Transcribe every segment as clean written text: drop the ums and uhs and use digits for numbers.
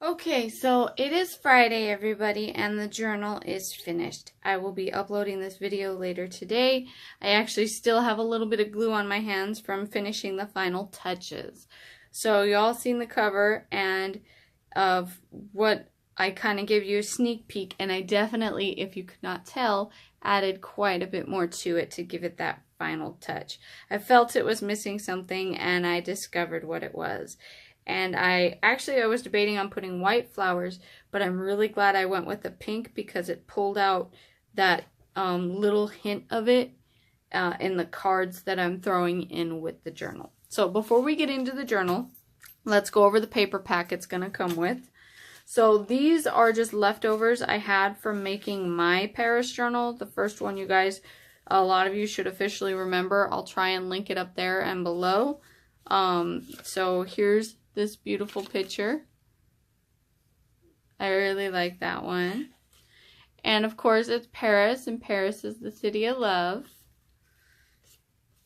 Okay, so it is Friday, everybody, and the journal is finished. I will be uploading this video later today. I actually still have a little bit of glue on my hands from finishing the final touches. So you all seen the cover and of what I kind of give you a sneak peek, and I definitely, if you could not tell, added quite a bit more to it to give it that final touch. I felt it was missing something, and I discovered what it was. And I was debating on putting white flowers, but I'm really glad I went with the pink because it pulled out that little hint of it in the cards that I'm throwing in with the journal. So before we get into the journal, let's go over the paper pack it's going to come with. So these are just leftovers I had from making my Paris journal. The first one, you guys, a lot of you should officially remember. I'll try and link it up there and below. So here's this beautiful picture. I really like that one. And of course it's Paris, and Paris is the city of love.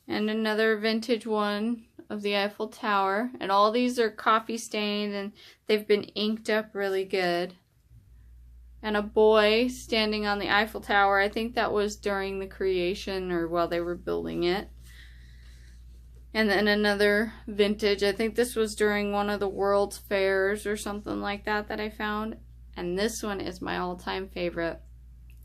And another vintage one of the Eiffel Tower. And all these are coffee stained and they've been inked up really good. And a boy standing on the Eiffel Tower. I think that was during the creation or while they were building it. And then another vintage, I think this was during one of the World's Fairs or something like that that I found. And this one is my all-time favorite.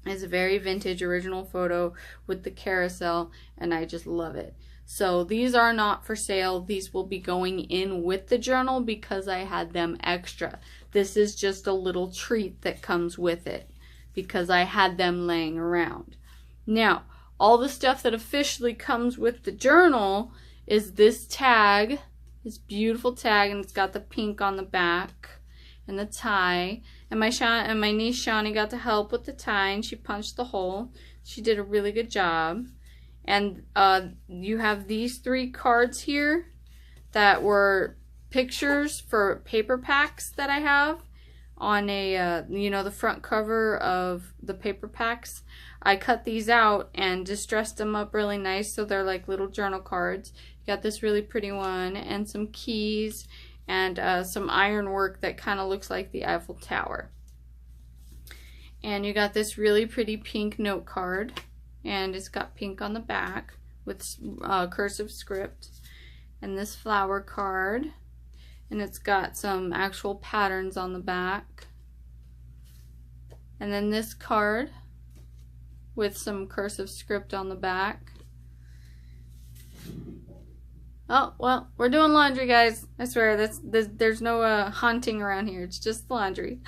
It's a very vintage original photo with the carousel, and I just love it. So these are not for sale. These will be going in with the journal because I had them extra. This is just a little treat that comes with it because I had them laying around. Now, all the stuff that officially comes with the journal is this tag, this beautiful tag, and it's got the pink on the back and the tie. And my niece Shawnee got to help with the tie, and she punched the hole. She did a really good job. And you have these 3 cards here that were pictures for paper packs that I have on a, you know, the front cover of the paper packs. I cut these out and distressed them up really nice so they're like little journal cards. Got this really pretty one and some keys and some ironwork that kind of looks like the Eiffel Tower. And you got this really pretty pink note card, and it's got pink on the back with cursive script. And this flower card, and it's got some actual patterns on the back. And then this card with some cursive script on the back. Oh, well, we're doing laundry, guys. I swear, there's no haunting around here. It's just laundry.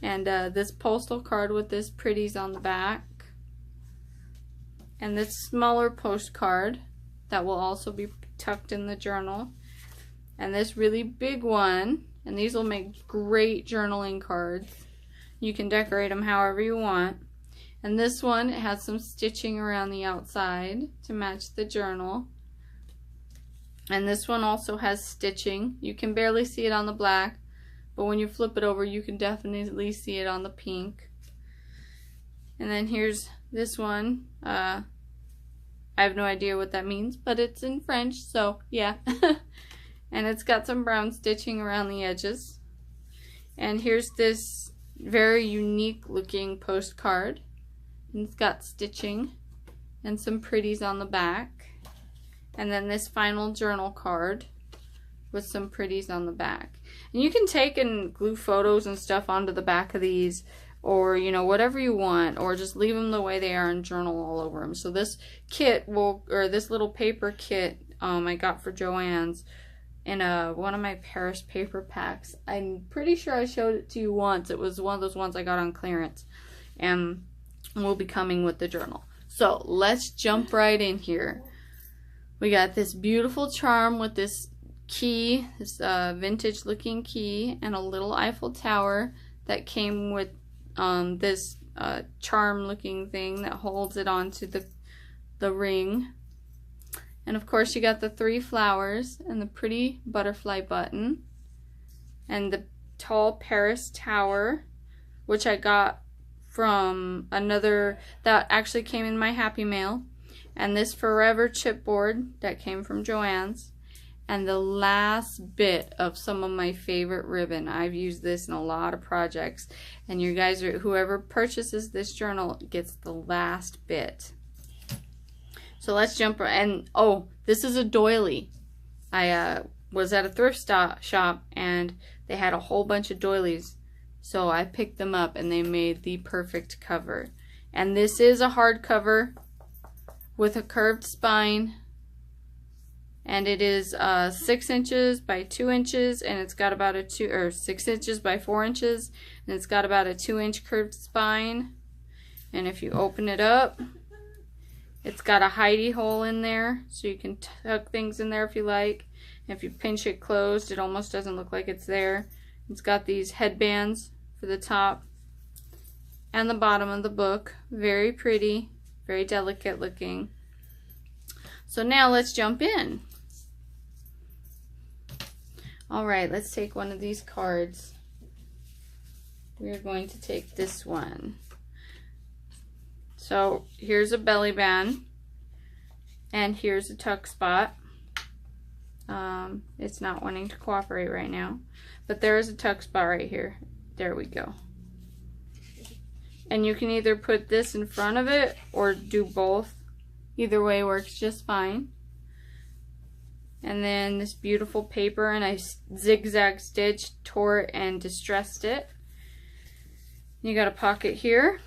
And this postal card with this pretties on the back. And this smaller postcard that will also be tucked in the journal. And this really big one. And these will make great journaling cards. You can decorate them however you want. And this one, it has some stitching around the outside to match the journal. And this one also has stitching. You can barely see it on the black, but when you flip it over, you can definitely see it on the pink. And then here's this one. I have no idea what that means, but it's in French, so yeah. And it's got some brown stitching around the edges. And here's this very unique looking postcard. And it's got stitching and some pretties on the back. And then this final journal card with some pretties on the back. And you can take and glue photos and stuff onto the back of these, or, you know, whatever you want, or just leave them the way they are and journal all over them. So this kit will, or this little paper kit I got for Joann's in one of my Paris paper packs. I'm pretty sure I showed it to you once. It was one of those ones I got on clearance, and will be coming with the journal. So let's jump right in here. We got this beautiful charm with this key, this vintage looking key, and a little Eiffel Tower that came with this charm looking thing that holds it onto the ring. And of course you got the 3 flowers and the pretty butterfly button and the tall Paris Tower, which I got from another, that actually came in my Happy Mail. and this forever chipboard that came from Joann's, and the last bit of some of my favorite ribbon. I've used this in a lot of projects, and you guys are, whoever purchases this journal gets the last bit. So let's jump, and oh, this is a doily. I was at a thrift shop and they had a whole bunch of doilies, so I picked them up and they made the perfect cover. And this is a hardcover with a curved spine, and it is 6 inches by 2 inches, and it's got about a 6 inches by 4 inches, and it's got about a 2-inch curved spine. And if you open it up, it's got a hidey hole in there, so you can tuck things in there if you like. And if you pinch it closed, it almost doesn't look like it's there. It's got these headbands for the top and the bottom of the book. Very pretty, very delicate looking. So now let's jump in. Alright, let's take one of these cards. We're going to take this one. So here's a belly band, and here's a tuck spot. It's not wanting to cooperate right now, but there is a tuck spot right here. There we go. And you can either put this in front of it or do both. Either way works just fine. And then this beautiful paper, and I zigzag stitched, tore it, and distressed it. You got a pocket here,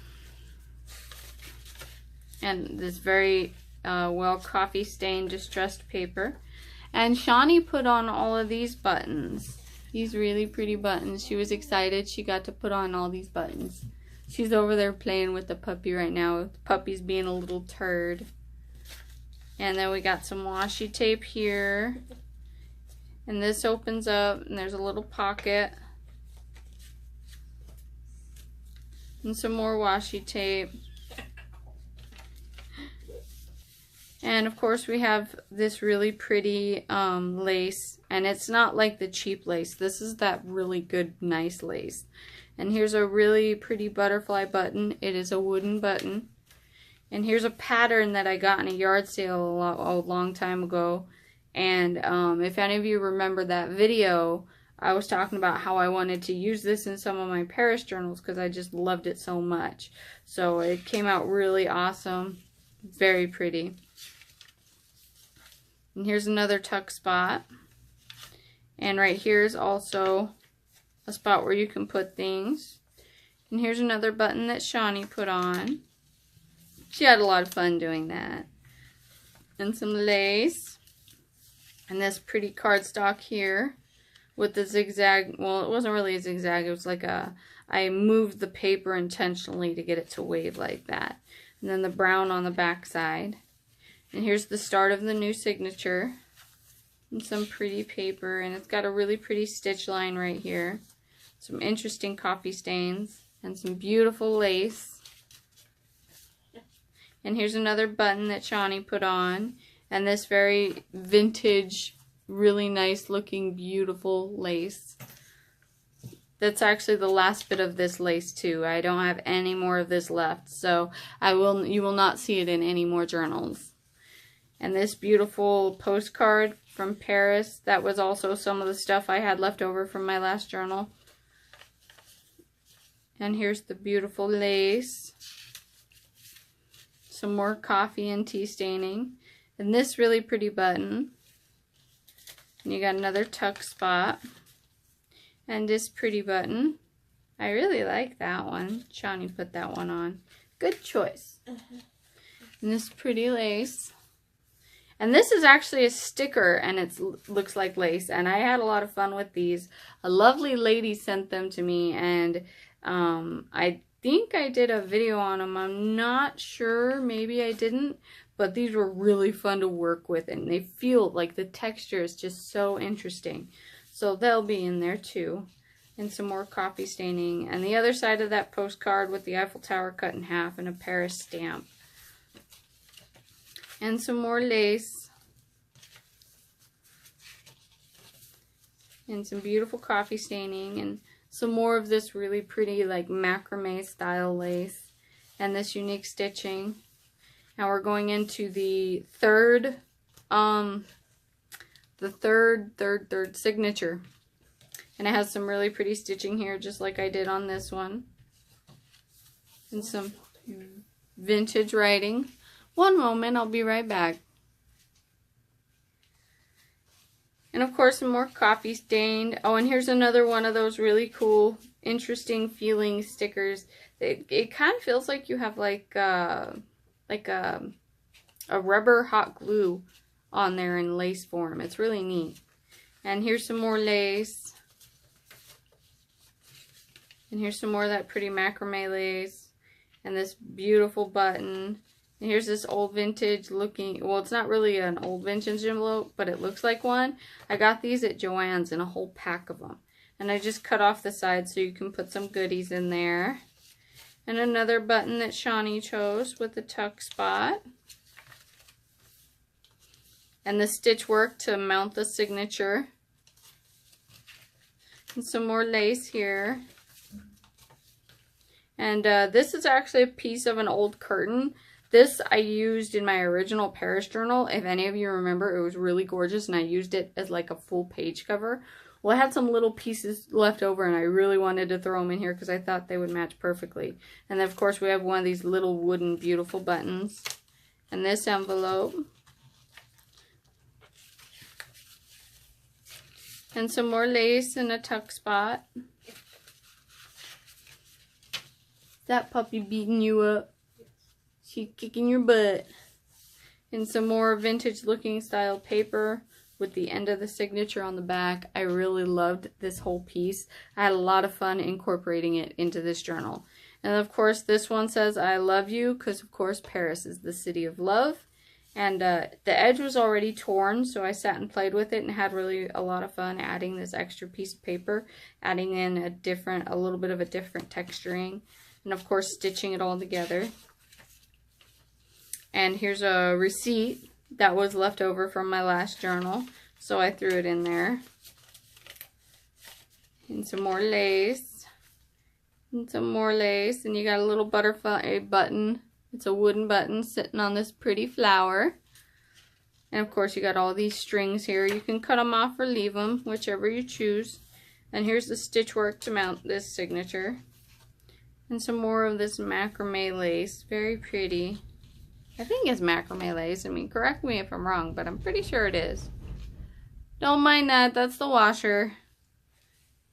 and this very well coffee stained distressed paper. And Shawnee put on all of these buttons, these really pretty buttons. She was excited she got to put on all these buttons. She's over there playing with the puppy right now. The puppy's being a little turd. And then we got some washi tape here, and this opens up and there's a little pocket, and some more washi tape. And of course we have this really pretty lace, and it's not like the cheap lace. This is that really good, nice lace. And here's a really pretty butterfly button. It is a wooden button. And here's a pattern that I got in a yard sale a long time ago. And if any of you remember that video, I was talking about how I wanted to use this in some of my Paris journals because I just loved it so much. So it came out really awesome. Very pretty. And here's another tuck spot. And right here is also a spot where you can put things. And here's another button that Shawnee put on. She had a lot of fun doing that. And some lace. And this pretty cardstock here with the zigzag. Well, it wasn't really a zigzag. It was like I moved the paper intentionally to get it to wave like that. And then the brown on the back side. And here's the start of the new signature. And some pretty paper. And it's got a really pretty stitch line right here. Some interesting coffee stains. And some beautiful lace. And here's another button that Shawnee put on. And this very vintage, really nice looking, beautiful lace. That's actually the last bit of this lace too. I don't have any more of this left. So you will not see it in any more journals. And this beautiful postcard from Paris. That was also some of the stuff I had left over from my last journal. And here's the beautiful lace. Some more coffee and tea staining. And this really pretty button. And you got another tuck spot. And this pretty button. I really like that one. Shawnee put that one on. Good choice. And this pretty lace. And this is actually a sticker, and it looks like lace. And I had a lot of fun with these. A lovely lady sent them to me, and I think I did a video on them. I'm not sure. Maybe I didn't. But these were really fun to work with, and they feel like the texture is just so interesting. So they'll be in there too. And some more coffee staining. And the other side of that postcard with the Eiffel Tower cut in half and a Paris stamp. And some more lace. And some beautiful coffee staining. And some more of this really pretty like macrame style lace. And this unique stitching. Now we're going into the third signature. And it has some really pretty stitching here, just like I did on this one. And some vintage writing. One moment, I'll be right back. And of course, some more coffee stained. Oh, and here's another one of those really cool, interesting feeling stickers. It kind of feels like you have like a rubber hot glue on there in lace form. It's really neat. And here's some more lace. And here's some more of that pretty macrame lace. And this beautiful button. And here's this old vintage looking, well, it's not really an old vintage envelope, but it looks like one. I got these at Joann's in a whole pack of them. And I just cut off the sides so you can put some goodies in there. And another button that Shawnee chose with the tuck spot. And the stitch work to mount the signature. And some more lace here. And this is actually a piece of an old curtain. This I used in my original Paris journal. If any of you remember, it was really gorgeous and I used it as like a full page cover. Well, I had some little pieces left over and I really wanted to throw them in here because I thought they would match perfectly. And then of course we have one of these little wooden beautiful buttons. And this envelope. And some more lace and a tuck spot. That puppy beating you up. She's kicking your butt. And some more vintage looking style paper with the end of the signature on the back. I really loved this whole piece. I had a lot of fun incorporating it into this journal. And of course this one says I love you because of course Paris is the city of love. And the edge was already torn, so I sat and played with it and had really a lot of fun adding this extra piece of paper, adding in a little bit of a different texturing, and of course stitching it all together. And here's a receipt that was left over from my last journal, so I threw it in there. And some more lace. And some more lace, and you got a little butterfly button. It's a wooden button sitting on this pretty flower. And of course you got all these strings here. You can cut them off or leave them, whichever you choose. And here's the stitch work to mount this signature. And some more of this macrame lace. Very pretty. I think it's macrame lace. I mean, correct me if I'm wrong, but I'm pretty sure it is. Don't mind that. That's the washer.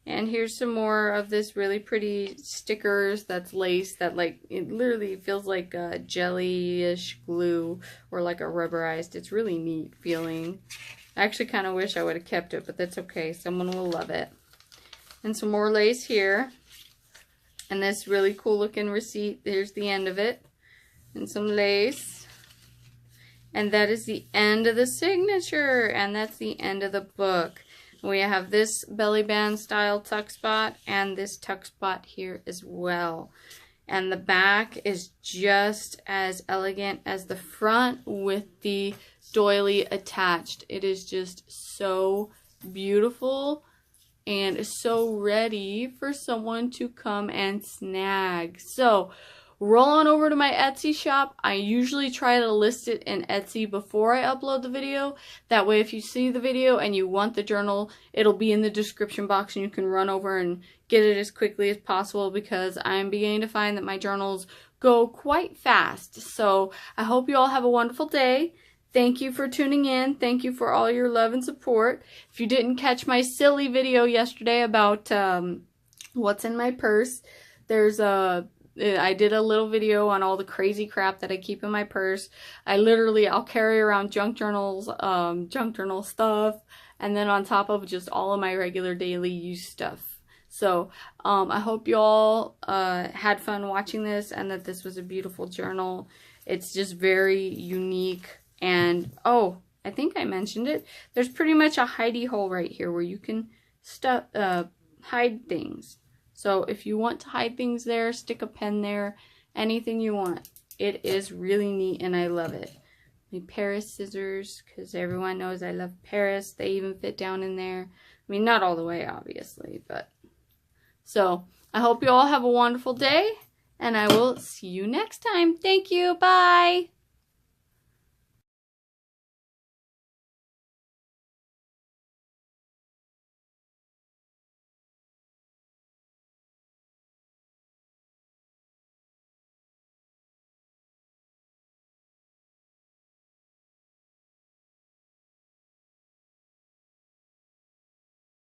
And here's some more of this really pretty stickers that's lace that like, it literally feels like a jelly-ish glue or like a rubberized. It's really neat feeling. I actually kind of wish I would have kept it, but that's okay. Someone will love it. And some more lace here. And this really cool looking receipt. There's the end of it. And some lace. And that is the end of the signature. And that's the end of the book. We have this belly band style tuck spot and this tuck spot here as well. And the back is just as elegant as the front with the doily attached. It is just so beautiful and so ready for someone to come and snag. So roll on over to my Etsy shop. I usually try to list it in Etsy before I upload the video. That way if you see the video and you want the journal, it'll be in the description box and you can run over and get it as quickly as possible because I'm beginning to find that my journals go quite fast. So I hope you all have a wonderful day. Thank you for tuning in. Thank you for all your love and support. If you didn't catch my silly video yesterday about what's in my purse, I did a little video on all the crazy crap that I keep in my purse. I'll carry around junk journals, junk journal stuff, and then on top of just all of my regular daily use stuff. So I hope you all had fun watching this and that this was a beautiful journal. It's just very unique. And oh, I think I mentioned it. There's pretty much a hidey hole right here where you can hide things. So if you want to hide things there, stick a pen there, anything you want. It is really neat and I love it. My Paris scissors, because everyone knows I love Paris. They even fit down in there. I mean, not all the way, obviously, but. So I hope you all have a wonderful day and I will see you next time. Thank you. Bye.